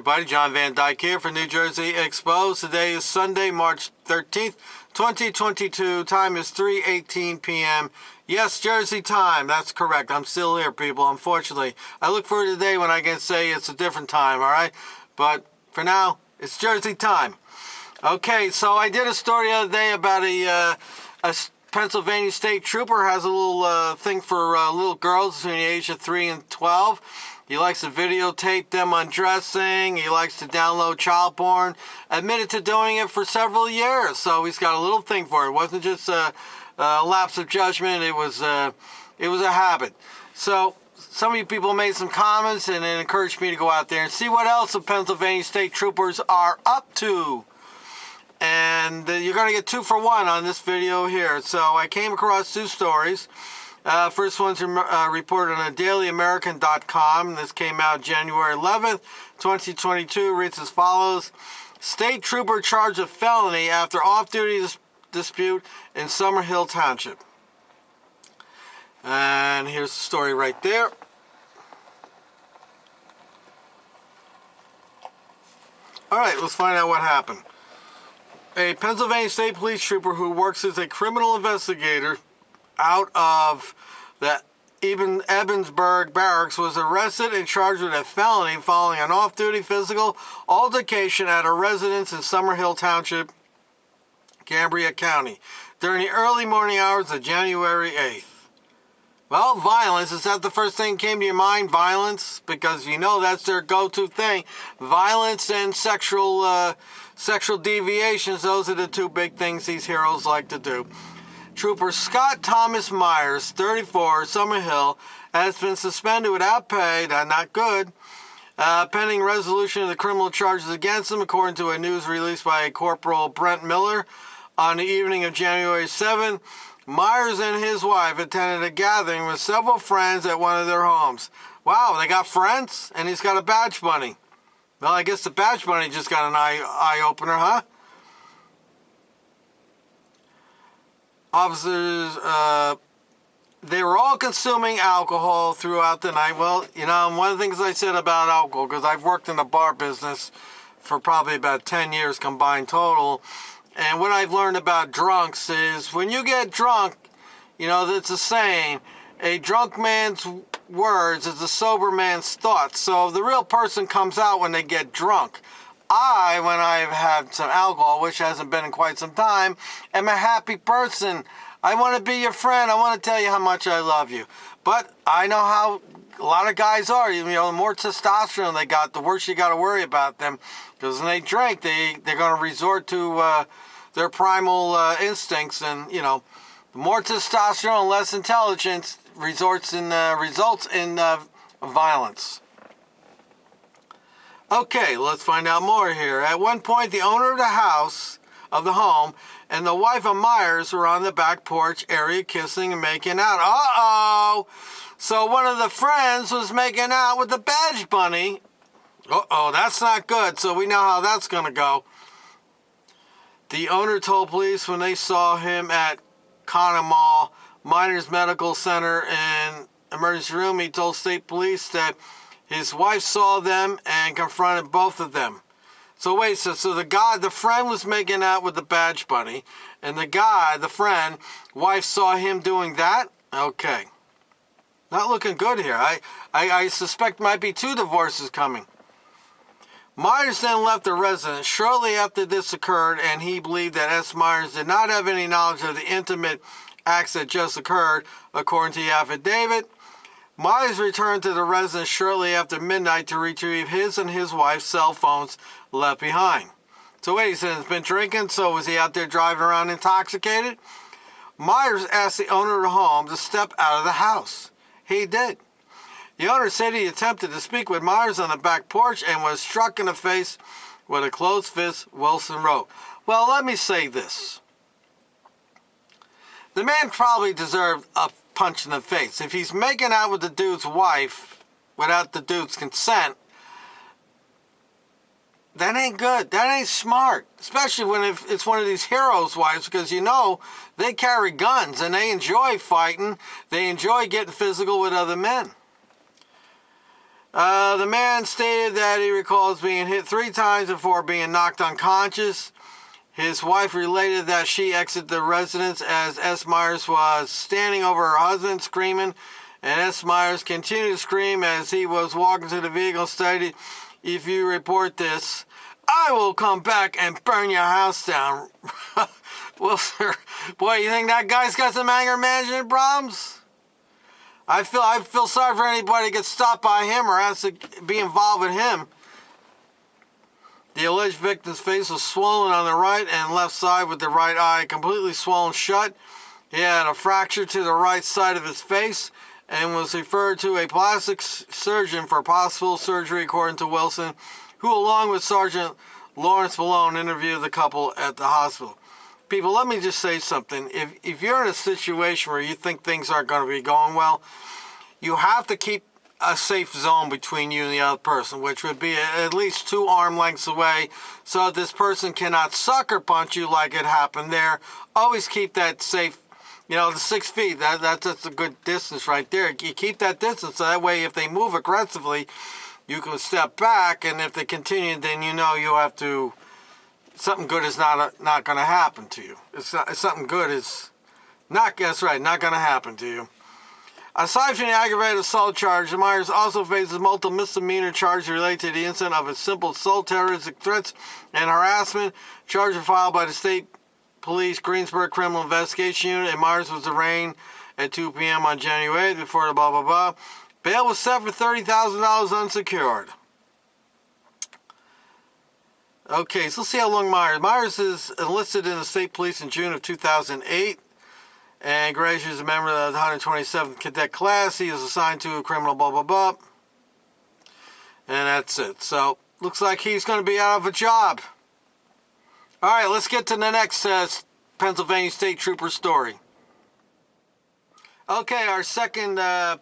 everybody. John Van Dyke here for New Jersey Exposed. Today is Sunday, March 13th, 2022. Time is 3:18 p.m. Yes, Jersey time. That's correct. I'm still here, people, unfortunately. I look forward to the day when I can say it's a different time, all right? But for now, it's Jersey time. Okay, so I did a story the other day about a Pennsylvania state trooper has a little thing for little girls between the age of 3 and 12. He likes to videotape them undressing. He likes to download child porn. Admitted to doing it for several years, so he's got a little thing for it. It wasn't just a lapse of judgment. It was a habit. So some of you people made some comments and it encouraged me to go out there and see what else the Pennsylvania state troopers are up to. And you're going to get 2 for 1 on this video here. So I came across 2 stories. First one's reported on dailyamerican.com. This came out January 11th, 2022. Reads as follows. State trooper charged of felony after off-duty dispute in Summerhill Township. And here's the story right there. All right, let's find out what happened. A Pennsylvania State Police trooper who works as a criminal investigator out of the Ebensburg Barracks was arrested and charged with a felony following an off-duty physical altercation at a residence in Summerhill Township, Cambria County, during the early morning hours of January 8th. Well, violence, is that the first thing that came to your mind? Violence? Because you know that's their go-to thing. Violence and sexual deviations, those are the 2 big things these heroes like to do. Trooper Scott Thomas Myers, 34, Summerhill, has been suspended without pay, that's not good, pending resolution of the criminal charges against him, according to a news release by Corporal Brent Miller. On the evening of January 7th, Myers and his wife attended a gathering with several friends at one of their homes. Wow, they got friends? And he's got a badge bunny. Well, I guess the badge bunny just got an eye-opener, huh? Officers, they were all consuming alcohol throughout the night. Well, you know, one of the things I said about alcohol, because I've worked in the bar business for probably about 10 years combined total, and what I've learned about drunks is when you get drunk, you know, that's a saying, a drunk man's words is a sober man's thoughts. So the real person comes out when they get drunk. When I've had some alcohol, which hasn't been in quite some time, am a happy person. I want to be your friend. I want to tell you how much I love you. But I know how a lot of guys are. You know, the more testosterone they got, the worse you got to worry about them. Because when they drink, they're going to resort to their primal instincts. And, you know, the more testosterone, less intelligence results in violence. Okay, let's find out more here. At one point, the owner of the home, and the wife of Myers were on the back porch area kissing and making out. Uh-oh! So one of the friends was making out with the badge bunny. Uh-oh, that's not good, so we know how that's going to go. The owner told police when they saw him at Conemaugh Miners Medical Center and emergency room, he told state police that his wife saw them and confronted both of them. So wait, so the friend was making out with the badge bunny, and the friend, wife saw him doing that? Okay. Not looking good here. I suspect might be 2 divorces coming. Myers then left the residence shortly after this occurred, and he believed that S. Myers did not have any knowledge of the intimate acts that just occurred, according to the affidavit. Myers returned to the residence shortly after midnight to retrieve his and his wife's cell phones left behind. So wait, he said he's been drinking, so was he out there driving around intoxicated? Myers asked the owner of the home to step out of the house. He did. The owner said he attempted to speak with Myers on the back porch and was struck in the face with a closed fist, Wilson wrote. Well, let me say this. The man probably deserved a punch in the face. If he's making out with the dude's wife without the dude's consent, that ain't good. That ain't smart. Especially when it's one of these heroes' wives, because you know they carry guns and they enjoy fighting. They enjoy getting physical with other men. The man stated that he recalls being hit 3 times before being knocked unconscious. His wife related that she exited the residence as S. Myers was standing over her husband screaming, and S. Myers continued to scream as he was walking to the vehicle, stated, "If you report this, I will come back and burn your house down." Well, sir, boy, you think that guy's got some anger management problems? I feel sorry for anybody that gets stopped by him or has to be involved with him. The alleged victim's face was swollen on the right and left side, with the right eye completely swollen shut. He had a fracture to the right side of his face and was referred to a plastic surgeon for possible surgery, according to Wilson, who, along with Sergeant Lawrence Malone, interviewed the couple at the hospital. People, let me just say something. If you're in a situation where you think things aren't going to be going well, you have to keep a safe zone between you and the other person, which would be at least 2 arm lengths away, so that this person cannot sucker punch you like it happened there. Always keep that safe, the 6 feet. That's a good distance right there. You keep that distance, so that way if they move aggressively, you can step back, and if they continue, then you have to. Something good is not going to happen to you. Something good is not. That's right, not going to happen to you. Aside from the aggravated assault charge, Myers also faces multiple misdemeanor charges related to the incident of a simple assault, terroristic threats, and harassment. Charges were filed by the State Police Greensburg Criminal Investigation Unit, and Myers was arraigned at 2 p.m. on January 8th before the blah, blah, blah. Bail was set for $30,000 unsecured. Okay, so let's see how long Myers is enlisted in the state police in June of 2008 and graduated as a member of the 127th Cadet Class. He is assigned to a criminal blah, blah, blah. And that's it. So, looks like he's going to be out of a job. All right, let's get to the next Pennsylvania State Trooper story. Okay, our second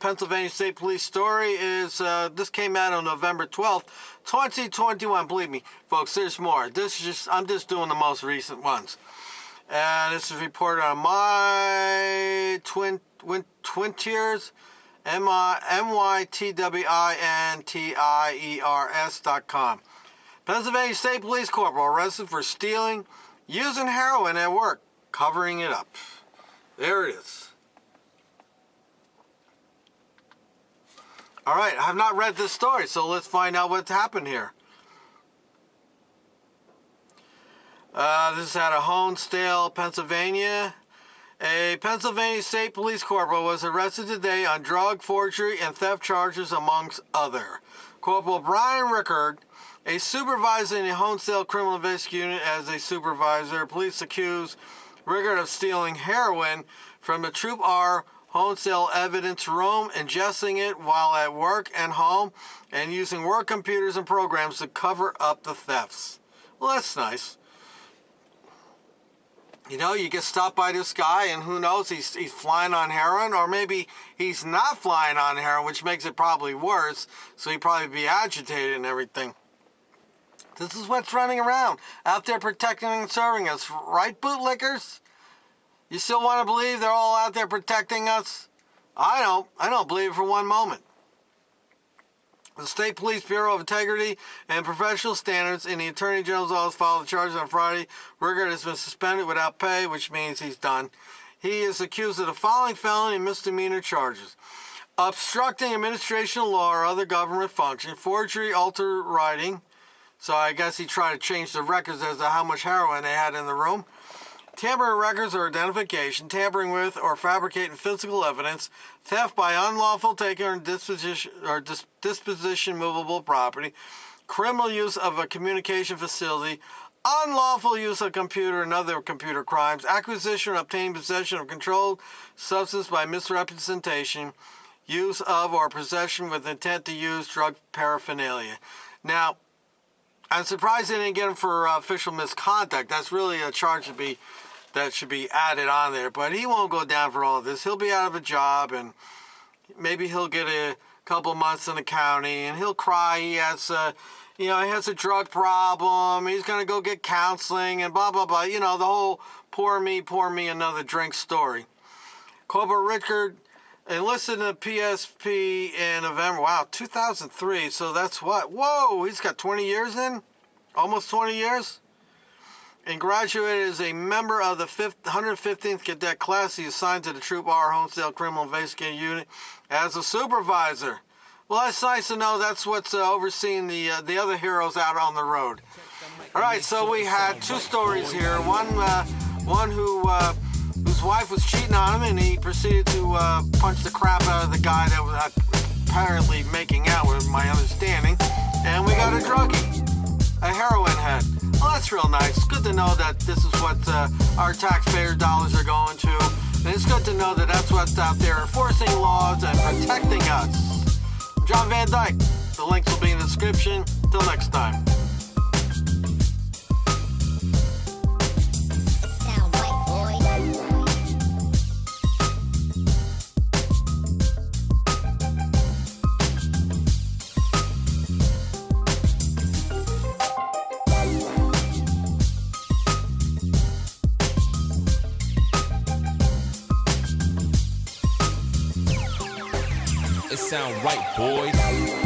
Pennsylvania State Police story is, this came out on November 12th, 2021. Believe me, folks, there's more. I'm just doing the most recent ones. And this is reported on my Twintiers, mytwintiers.com. Pennsylvania State Police Corporal arrested for stealing, using heroin at work, covering it up. There it is. All right, I have not read this story, so let's find out what's happened here. This is out of Honesdale, Pennsylvania. A Pennsylvania State Police Corporal was arrested today on drug, forgery, and theft charges, amongst other. Corporal Brian Rickard, a supervisor in the Honesdale Criminal Investigation Unit, as a supervisor, police accused Rickard of stealing heroin from the Troop R Honesdale evidence room, ingesting it while at work and home, and using work computers and programs to cover up the thefts. Well, that's nice. You get stopped by this guy, and who knows, he's flying on heroin, or maybe he's not flying on heroin, which makes it probably worse, so he'd probably be agitated and everything. This is what's running around, out there protecting and serving us. Right, bootlickers? You still want to believe they're all out there protecting us? I don't believe it for one moment. The State Police Bureau of Integrity and Professional Standards in the Attorney General's office filed the charges on Friday. Rickard has been suspended without pay, which means he's done. He is accused of the following felony and misdemeanor charges: obstructing administration of law or other government function, forgery, alter writing. So I guess he tried to change the records as to how much heroin they had in the room. Tampering records or identification, tampering with or fabricating physical evidence, theft by unlawful taking or disposition movable property, criminal use of a communication facility, unlawful use of computer and other computer crimes, acquisition or obtaining possession of controlled substance by misrepresentation, use of or possession with intent to use drug paraphernalia. Now, I'm surprised they didn't get him for official misconduct. That's really a charge that should be added on there. But he won't go down for all of this. He'll be out of a job, and maybe he'll get a couple months in the county, and he'll cry. He has he has a drug problem. He's going to go get counseling and blah, blah, blah. The whole pour me, another drink story. Corporal Rickard enlisted in the PSP in November. Wow, 2003. So that's what? Whoa, he's got 20 years in? Almost 20 years? And graduated as a member of the 115th Cadet Class. He assigned to the Troop R Homestead Criminal Investigating Unit as a supervisor. Well, that's nice to know. That's what's overseeing the other heroes out on the road. All right, so we had two stories here. One whose wife was cheating on him, and he proceeded to punch the crap out of the guy that was apparently making out, with my understanding. And we got a druggie, a heroin head. Well, that's real nice. Good to know that this is what our taxpayer dollars are going to. And it's good to know that that's what's out there, enforcing laws and protecting us. I'm John Van Dyke. The links will be in the description. Till next time. It sound right, boys.